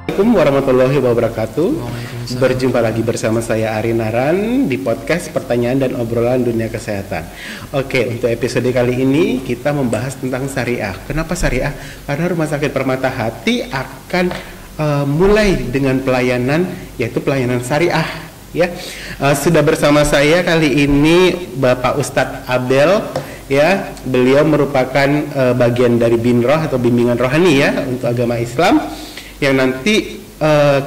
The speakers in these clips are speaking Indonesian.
Assalamualaikum warahmatullahi wabarakatuh. Berjumpa lagi bersama saya Ari Naran di podcast Pertanyaan dan Obrolan Dunia Kesehatan. Oke, untuk episode kali ini kita membahas tentang syariah. Kenapa syariah? Karena Rumah Sakit Permata Hati akan mulai dengan pelayanan, yaitu pelayanan syariah. Ya, sudah bersama saya kali ini Bapak Ustadz Abel. Ya, beliau merupakan bagian dari BINROH atau Bimbingan Rohani ya untuk agama Islam. Yang nanti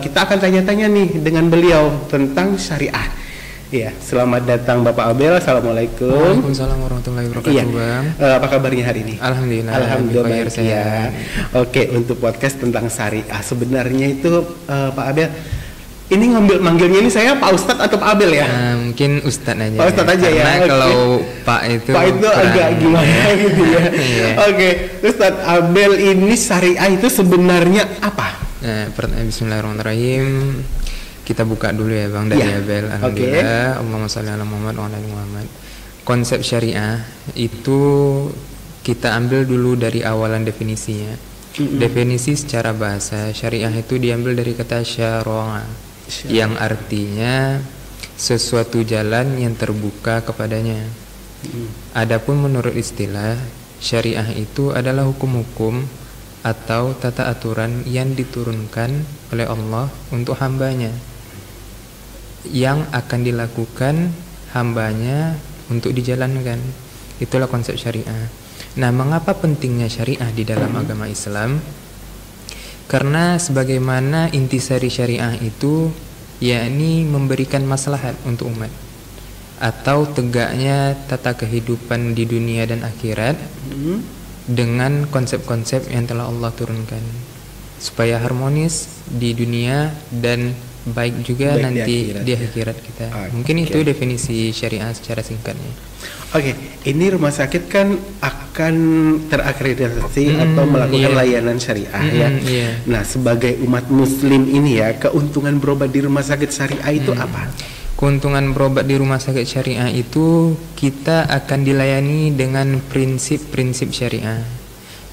kita akan tanya-tanya nih dengan beliau tentang syariah. Ya, selamat datang Bapak Abel. Assalamualaikum. Waalaikumsalam warahmatullahi wabarakatuh. Iya. Bang. Apa kabarnya hari ini? Alhamdulillah. Ya. Oke, untuk podcast tentang syariah. Sebenarnya itu Pak Abel, ini manggilnya ini saya Pak Ustadz atau Pak Abel ya? Mungkin Ustadz aja. Pak Ustadz aja ya. Karena kalau Pak itu agak gimana gitu ya. Iya. Oke, Ustadz Abel, ini syariah itu sebenarnya apa? Bismillahirrahmanirrahim. Kita buka dulu ya Bang dari Abel. Alhamdulillah. Allahumma shalli ala Muhammad wa ala ali Muhammad. Konsep syariah itu kita ambil dulu dari awalan definisinya. Definisi secara bahasa syariah itu diambil dari kata syara'a, yang artinya sesuatu jalan yang terbuka kepadanya. Adapun menurut istilah, syariah itu adalah hukum-hukum atau tata aturan yang diturunkan oleh Allah untuk hambanya, yang akan dilakukan hambanya untuk dijalankan. Itulah konsep syariah. Nah, mengapa pentingnya syariah di dalam agama Islam? Karena sebagaimana intisari syariah itu yakni memberikan maslahat untuk umat, atau tegaknya tata kehidupan di dunia dan akhirat dengan konsep-konsep yang telah Allah turunkan, supaya harmonis di dunia dan baik juga nanti di akhirat kita. Mungkin itu definisi syariah secara singkatnya. Oke, ini rumah sakit kan akan terakreditasi atau melakukan layanan syariah ya. Nah, sebagai umat muslim ini ya, keuntungan berobat di rumah sakit syariah itu apa? Keuntungan berobat di rumah sakit syariah itu kita akan dilayani dengan prinsip-prinsip syariah.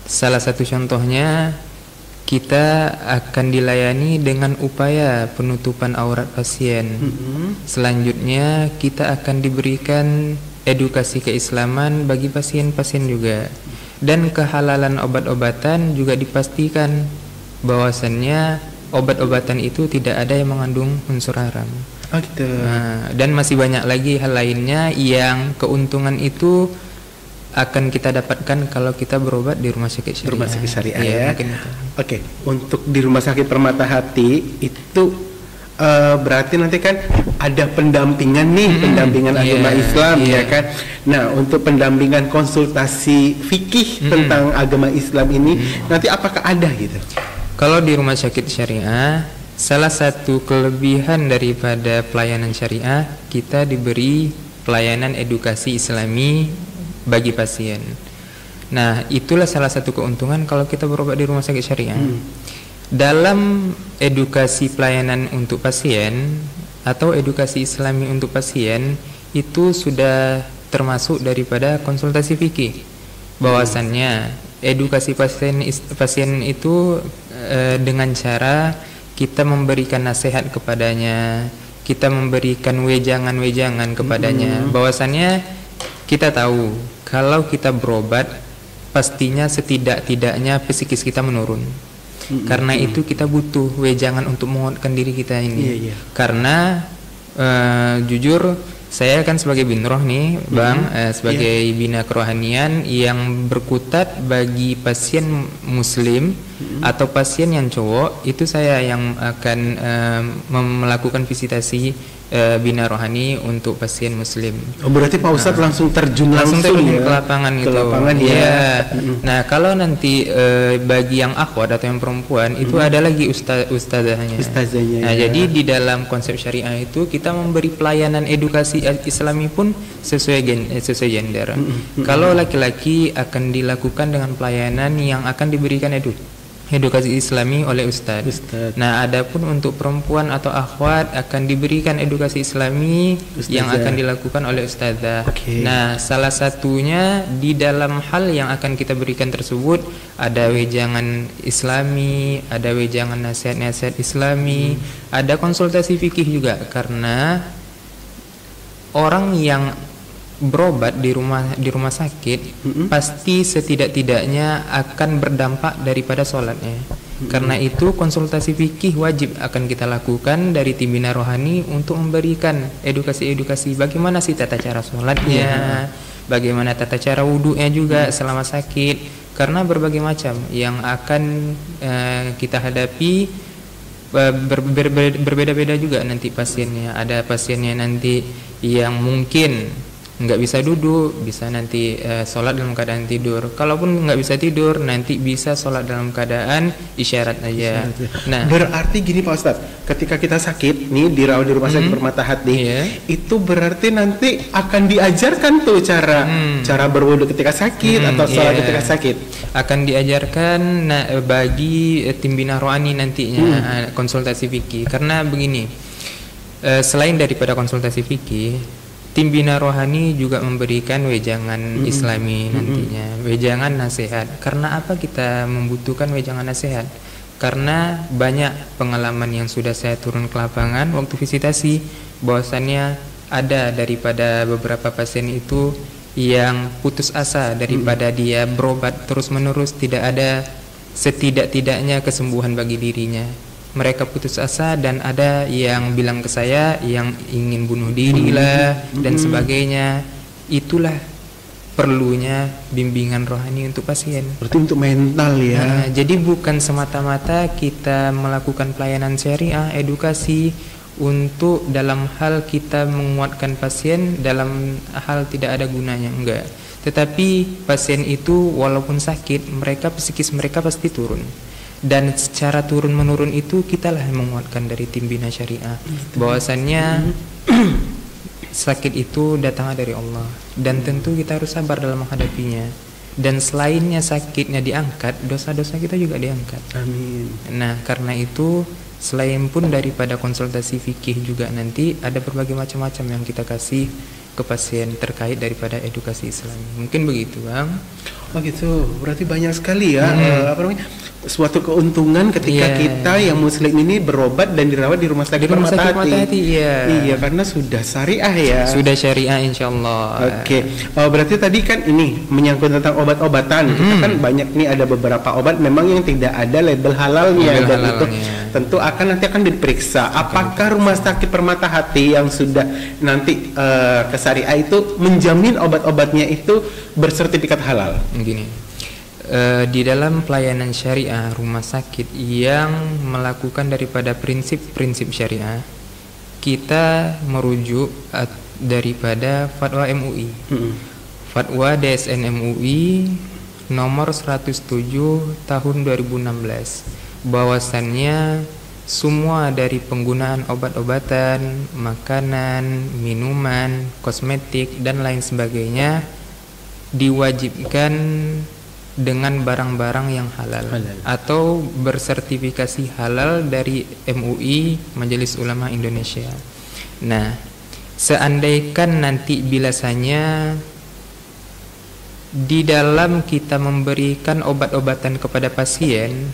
Salah satu contohnya, kita akan dilayani dengan upaya penutupan aurat pasien. Selanjutnya kita akan diberikan edukasi keislaman bagi pasien-pasien juga, dan kehalalan obat-obatan juga dipastikan bahwasannya obat-obatan itu tidak ada yang mengandung unsur haram. Gitu. Nah, dan masih banyak lagi hal lainnya yang keuntungan itu akan kita dapatkan kalau kita berobat di rumah sakit syariah. Rumah sakit syariah ya. Oke, untuk di Rumah Sakit Permata Hati itu berarti nanti kan ada pendampingan nih, pendampingan agama Islam ya kan. Nah, untuk pendampingan konsultasi fikih tentang agama Islam ini nanti apakah ada gitu? Kalau di rumah sakit syariah, salah satu kelebihan daripada pelayanan syariah, kita diberi pelayanan edukasi Islami bagi pasien. Nah, itulah salah satu keuntungan kalau kita berobat di rumah sakit syariah. Dalam edukasi pelayanan untuk pasien atau edukasi Islami untuk pasien itu sudah termasuk daripada konsultasi fikih. Bahwasannya edukasi pasien itu dengan cara kita memberikan nasihat kepadanya, kita memberikan wejangan-wejangan kepadanya, bahwasannya kita tahu kalau kita berobat pastinya setidak-tidaknya psikis kita menurun. Karena itu kita butuh wejangan untuk menguatkan diri kita ini. Karena jujur saya kan sebagai BINROH nih Bang, sebagai bina kerohanian yang berkutat bagi pasien muslim atau pasien yang cowok, itu saya yang akan melakukan visitasi bina rohani untuk pasien muslim. Oh, berarti Pak Ustadz langsung terjun langsung ya? Ke lapangan gitu. Ke lapangan ya. Nah, kalau nanti bagi yang akhwat atau yang perempuan itu ada lagi ustazahnya. Nah, jadi di dalam konsep syariah itu kita memberi pelayanan edukasi Islami pun sesuai gender. Kalau laki-laki akan dilakukan dengan pelayanan yang akan diberikan edukasi Islami oleh ustadz. Nah, adapun untuk perempuan atau akhwat akan diberikan edukasi Islami yang akan dilakukan oleh ustazah. Nah, salah satunya di dalam hal yang akan kita berikan tersebut ada wejangan Islami, ada wejangan nasihat-nasihat Islami, ada konsultasi fikih juga, karena orang yang berobat di rumah sakit pasti setidak-tidaknya akan berdampak daripada sholatnya. Karena itu konsultasi fikih wajib akan kita lakukan dari tim bina rohani untuk memberikan edukasi bagaimana sih tata cara sholatnya, bagaimana tata cara wudhunya juga selama sakit, karena berbagai macam yang akan kita hadapi. Berbeda-beda juga nanti pasiennya. Ada pasiennya nanti yang mungkin nggak bisa duduk, bisa nanti sholat dalam keadaan tidur. Kalaupun nggak bisa tidur, nanti bisa sholat dalam keadaan isyarat aja. Nah, berarti gini Pak Ustadz, ketika kita sakit nih dirawat di rumah sakit Permata Hati, itu berarti nanti akan diajarkan tuh cara berwudu ketika sakit atau sholat ketika sakit. Akan diajarkan bagi tim bina rohani nantinya konsultasi fikih. Karena begini, selain daripada konsultasi fikih, tim bina rohani juga memberikan wejangan Islami nantinya, wejangan nasihat. Karena apa kita membutuhkan wejangan nasihat? Karena banyak pengalaman yang sudah saya turun ke lapangan waktu visitasi, bahwasannya ada daripada beberapa pasien itu yang putus asa daripada dia berobat terus-menerus, tidak ada setidak-tidaknya kesembuhan bagi dirinya. Mereka putus asa dan ada yang bilang ke saya yang ingin bunuh diri lah dan sebagainya. Itulah perlunya bimbingan rohani untuk pasien. Berarti untuk mental ya. Nah, jadi bukan semata-mata kita melakukan pelayanan syariah, edukasi untuk dalam hal kita menguatkan pasien dalam hal tidak ada gunanya, enggak. Tetapi pasien itu walaupun sakit, psikis mereka pasti turun. Dan secara turun-menurun itu kitalah yang menguatkan dari tim bina syariah, bahwasannya sakit itu datangnya dari Allah, dan tentu kita harus sabar dalam menghadapinya. Dan selainnya sakitnya diangkat, dosa-dosa kita juga diangkat. Amin. Nah, karena itu selain pun daripada konsultasi fikih juga nanti ada berbagai macam-macam yang kita kasih ke pasien terkait daripada edukasi Islam. Mungkin begitu, Bang. Oh gitu, berarti banyak sekali ya suatu keuntungan ketika kita yang muslim ini berobat dan dirawat di rumah sakit Permata Hati. Iya, karena sudah syariah ya. Sudah syariah insyaallah. Oke. Oh, berarti tadi kan ini menyangkut tentang obat-obatan. Kita kan banyak nih, ada beberapa obat memang yang tidak ada label halalnya, dan itu tentu nanti akan diperiksa apakah rumah sakit Permata Hati yang sudah nanti ke syariah itu menjamin obat-obatnya itu bersertifikat halal. Gini, di dalam pelayanan syariah rumah sakit yang melakukan daripada prinsip-prinsip syariah, kita merujuk daripada fatwa MUI, fatwa DSN MUI nomor 107 tahun 2016, bahwasannya semua dari penggunaan obat-obatan, makanan, minuman, kosmetik dan lain sebagainya diwajibkan dengan barang-barang yang halal atau bersertifikasi halal dari MUI, Majelis Ulama Indonesia. Nah, seandainya nanti bilasanya di dalam kita memberikan obat-obatan kepada pasien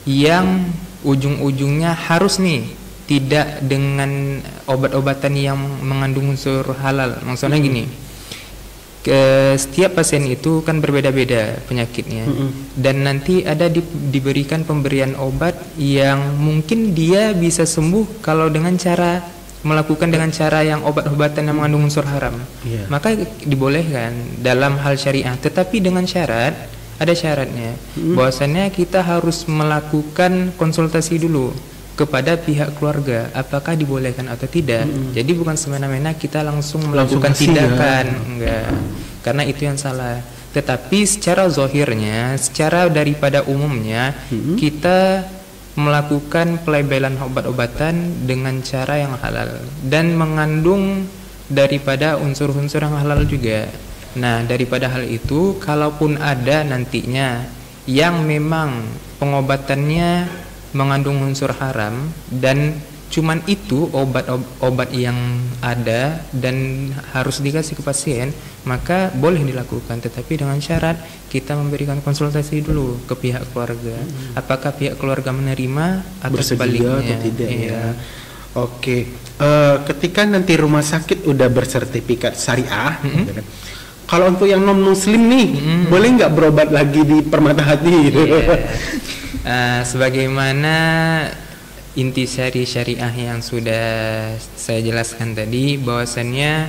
yang ujung-ujungnya harus nih tidak dengan obat-obatan yang mengandung unsur halal. Maksudnya gini, setiap pasien itu kan berbeda-beda penyakitnya, dan nanti ada diberikan pemberian obat yang mungkin dia bisa sembuh kalau dengan cara melakukan dengan cara yang obat-obatan yang mengandung unsur haram, maka dibolehkan dalam hal syariah, tetapi dengan syarat, ada syaratnya, bahwasannya kita harus melakukan konsultasi dulu kepada pihak keluarga apakah dibolehkan atau tidak. Jadi bukan semena-mena kita langsung melakukan tindakan, enggak, karena itu yang salah. Tetapi secara zahirnya, secara daripada umumnya, kita melakukan pelabelan obat-obatan dengan cara yang halal dan mengandung daripada unsur-unsur yang halal juga. Nah, daripada hal itu, kalaupun ada nantinya yang memang pengobatannya mengandung unsur haram dan cuman itu obat yang ada dan harus dikasih ke pasien, maka boleh dilakukan, tetapi dengan syarat kita memberikan konsultasi dulu ke pihak keluarga. Apakah pihak keluarga menerima atau sebaliknya atau tidak ya. Oke. Ketika nanti rumah sakit udah bersertifikat syariah, gitu kan, kalau untuk yang non muslim nih, boleh nggak berobat lagi di Permata Hati gitu? Sebagaimana intisari syariah yang sudah saya jelaskan tadi, bahwasannya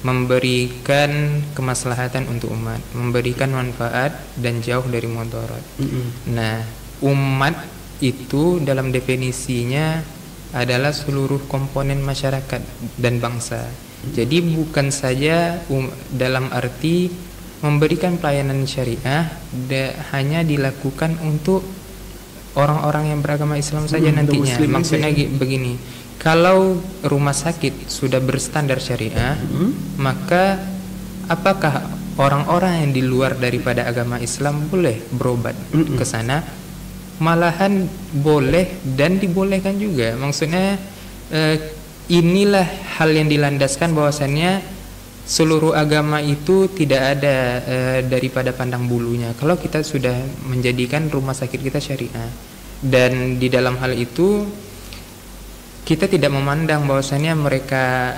memberikan kemaslahatan untuk umat, memberikan manfaat dan jauh dari mudarat. Nah, umat itu dalam definisinya adalah seluruh komponen masyarakat dan bangsa. Jadi bukan saja dalam arti memberikan pelayanan syariah hanya dilakukan untuk orang-orang yang beragama Islam saja nantinya. Maksudnya begini, kalau rumah sakit sudah berstandar syariah, maka apakah orang-orang yang di luar daripada agama Islam boleh berobat ke sana? Malahan boleh dan dibolehkan juga. Maksudnya inilah hal yang dilandaskan bahwasannya seluruh agama itu tidak ada daripada pandang bulunya. Kalau kita sudah menjadikan rumah sakit kita syariah, dan di dalam hal itu kita tidak memandang bahwasannya mereka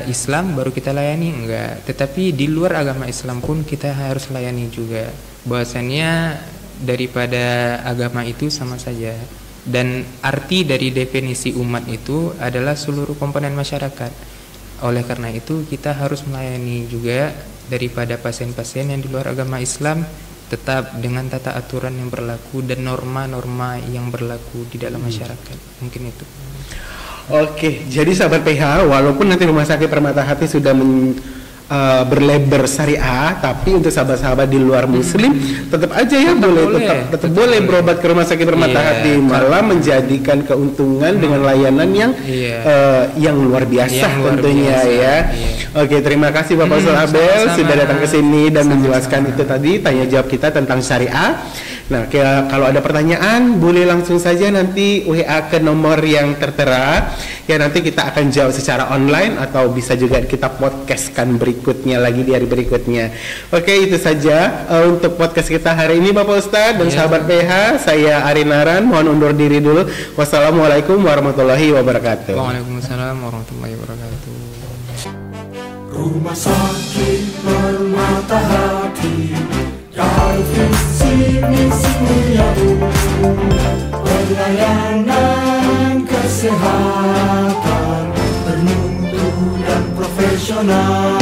Islam baru kita layani, enggak. Tetapi di luar agama Islam pun kita harus layani juga. Bahwasannya daripada agama itu sama saja. Dan arti dari definisi umat itu adalah seluruh komponen masyarakat. Oleh karena itu kita harus melayani juga daripada pasien-pasien yang di luar agama Islam, tetap dengan tata aturan yang berlaku dan norma-norma yang berlaku di dalam masyarakat. Mungkin itu. Oke, jadi sahabat PH, walaupun nanti Rumah Sakit Permata Hati sudah berlabel syariah, tapi untuk sahabat-sahabat di luar muslim tetap aja ya tetap boleh berobat ke Rumah Sakit Permata Hati, malah menjadikan keuntungan dengan layanan yang luar biasa tentunya ya. Oke, terima kasih Bapak Ustaz Abel sudah datang ke sini dan menjelaskan itu tadi tanya jawab kita tentang syariah. Nah, kalau ada pertanyaan boleh langsung saja nanti WA ke nomor yang tertera ya, nanti kita akan jawab secara online atau bisa juga kita podcastkan berikutnya lagi di hari berikutnya. Oke, itu saja untuk podcast kita hari ini Bapak Ustadz dan sahabat PH. Saya Arinaran, mohon undur diri dulu. Wassalamualaikum warahmatullahi wabarakatuh. Waalaikumsalam warahmatullahi wabarakatuh. Rumah Sakit Permata Hati, dari visi misi muliamu, pelayanan kesehatan bermutu dan profesional.